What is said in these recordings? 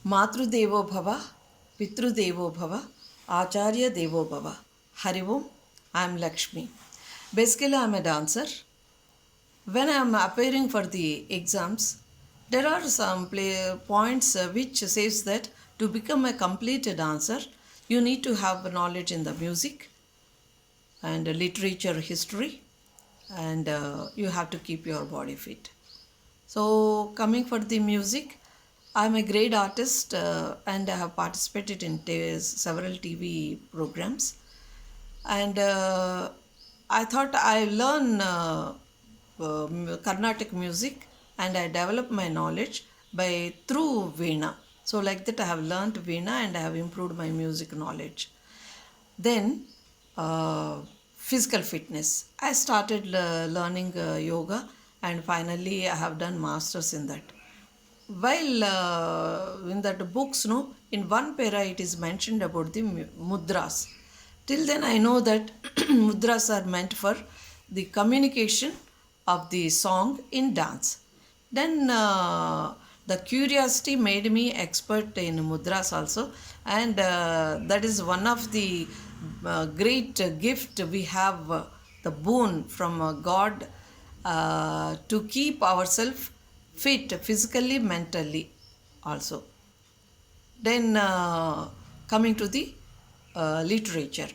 Matrudevo Bhava, Pitrudevo Bhava, Acharya Devo Bhava. Hari Om, I am Lakshmi. Basically, I am a dancer. When I am appearing for the exams, there are some points which says that to become a complete dancer, you need to have knowledge in the music and literature history, and you have to keep your body fit. So, coming for the music, I'm a great artist and I have participated in several TV programs. And I thought I learn Carnatic music and I develop my knowledge by through Veena. So, like that, I have learned Veena and I have improved my music knowledge. Then, physical fitness. I started learning yoga and finally I have done masters in that. While in that books, no, in one para it is mentioned about the mudras. Till then I know that mudras are meant for the communication of the song in dance. Then the curiosity made me expert in mudras also, and that is one of the great gift we have, the boon from God to keep ourselves fit physically, mentally also. Then coming to the literature.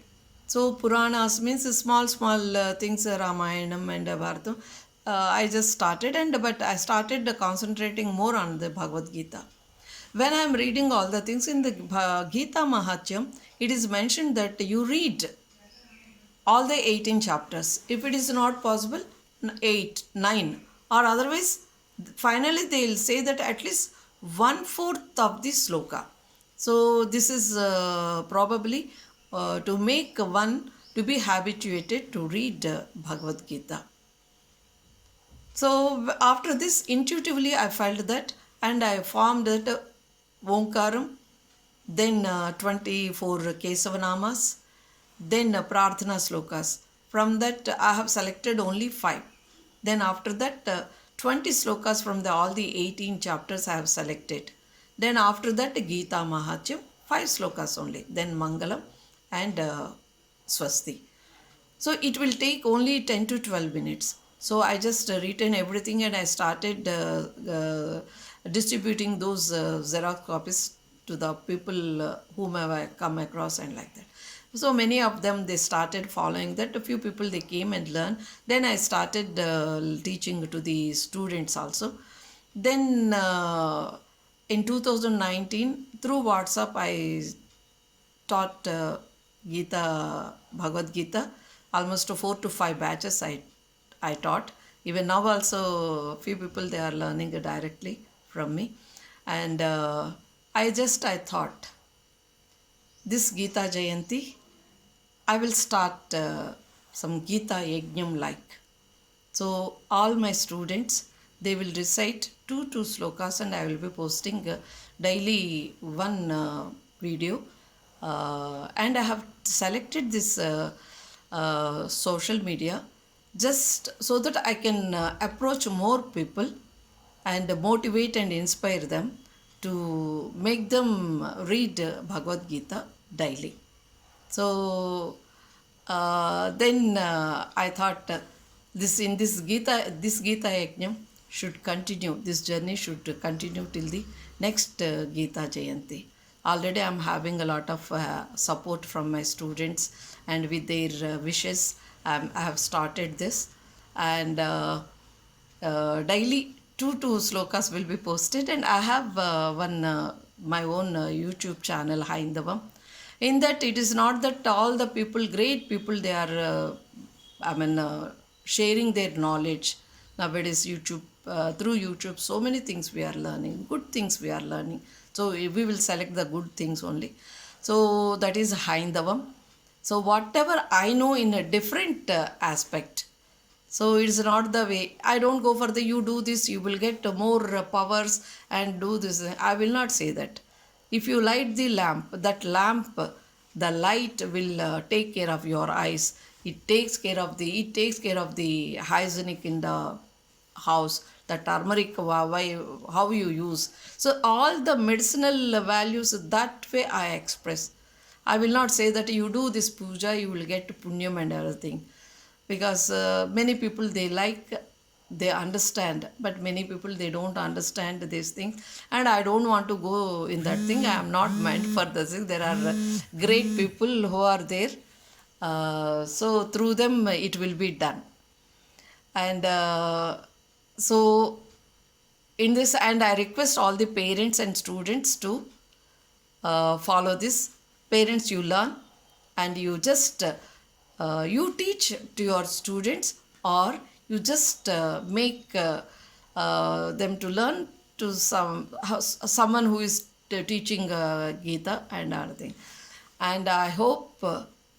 So Puranas means small things, Ramayanam and Bharatam. I just started, but I started concentrating more on the Bhagavad Gita. When I am reading all the things in the Gita Mahatyam, it is mentioned that you read all the 18 chapters. If it is not possible, 8, 9, or otherwise, finally they will say that at least 1/4 of the sloka. So, this is probably to make one to be habituated to read Bhagavad Gita. So, after this, intuitively I felt that and I formed that Omkaram, then 24 Kesavanamas, then Prarthana Slokas. From that, I have selected only 5. Then after that, 20 slokas from all the 18 chapters I have selected. Then after that, Gita Mahatyam, 5 slokas only. Then Mangalam and Swasti. So it will take only 10 to 12 minutes. So I just written everything and I started distributing those Xerox copies to the people whom I come across and like that. So many of them, they started following that. A few people, they came and learned. Then I started teaching to the students also. Then in 2019, through WhatsApp, I taught Gita, Bhagavad Gita, almost 4 to 5 batches I taught. Even now also, few people, they are learning directly from me. And I thought, this Gita Jayanti, I will start some Gita Yajnam like. So all my students, they will recite 2 slokas and I will be posting daily one video. And I have selected this social media just so that I can approach more people and motivate and inspire them to make them read Bhagavad Gita daily. So then I thought this Gita Yajnam should continue. This journey should continue till the next Gita Jayanti. Already I am having a lot of support from my students, and with their wishes, I have started this. And daily 2 slokas will be posted, and I have my own YouTube channel, Haindavam. In that, it is not that all the people, great people, they are sharing their knowledge. Nowadays, through YouTube, so many things we are learning, good things we are learning. So we will select the good things only. So that is Haindavam. So whatever I know in a different aspect, so it's not the way. I don't go for the you do this, you will get more powers and do this. I will not say that. If you light the lamp, that lamp, the light will take care of your eyes. It takes care of the hygienic in the house the turmeric, why, how you use. So all the medicinal values, that way I express. I will not say that you do this puja, you will get punyam and everything, because many people they like, they understand, but many people they don't understand these things, and I don't want to go in that thing. I am not meant for this thing. There are great people who are there, so through them it will be done. And so in this, and I request all the parents and students to follow this. Parents, you learn, and you just you teach to your students, or you just make them to learn to someone who is teaching Gita and other thing. And I hope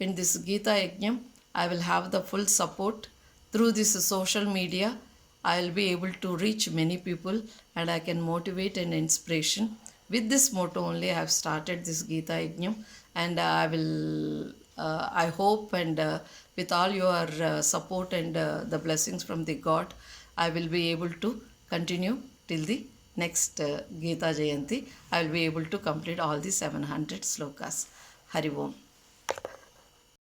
in this Gita Yajnam I will have the full support through this social media. I will be able to reach many people, and I can motivate and inspiration. With this motto only I have started this Gita Yajnam, and I will, I hope, and with all your support and the blessings from the God, I will be able to continue till the next Gita Jayanti. I will be able to complete all the 700 slokas. Hari Om.